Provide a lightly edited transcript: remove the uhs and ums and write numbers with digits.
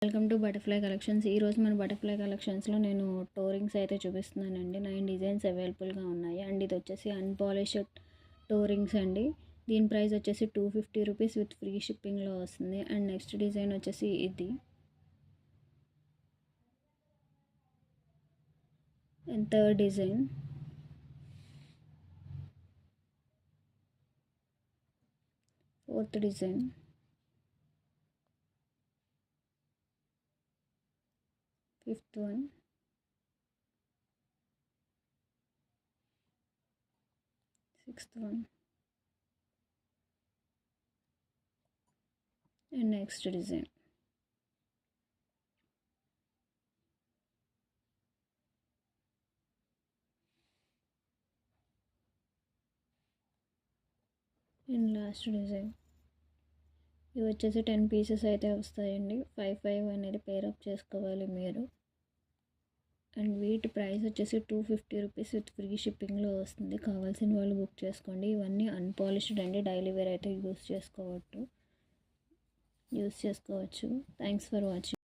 Welcome to butterfly collections. ఈరోజు మన butterfly కలెక్షన్స్లో నేను టోరింగ్స్ అయితే చూపిస్తున్నానండి. 9 డిజైన్స్ అవైలబుల్గా ఉన్నాయి అండ్ ఇది వచ్చేసి అన్పాలిష్డ్ టోరింగ్స్ అండి. దీని ప్రైస్ వచ్చేసి 250 రూపీస్ విత్ ఫ్రీ షిప్పింగ్లో వస్తుంది. అండ్ నెక్స్ట్ డిజైన్ వచ్చేసి ఇది. And third design, fourth design, fifth one, sixth one and next design. And last design. ఇవి వచ్చేసి 10 పీసెస్ అయితే వస్తాయండి. 5 అనేది పేరప్ చేసుకోవాలి మీరు. అండ్ వీటి ప్రైస్ వచ్చేసి 250 రూపీస్ విత్ ఫ్రీ షిప్పింగ్లో వస్తుంది. కావాల్సిన వాళ్ళు బుక్ చేసుకోండి. ఇవన్నీ అన్పాలిష్డ్ అండి, డైలీ వేర్ అయితే యూస్ చేసుకోవచ్చు. Thanks for watching.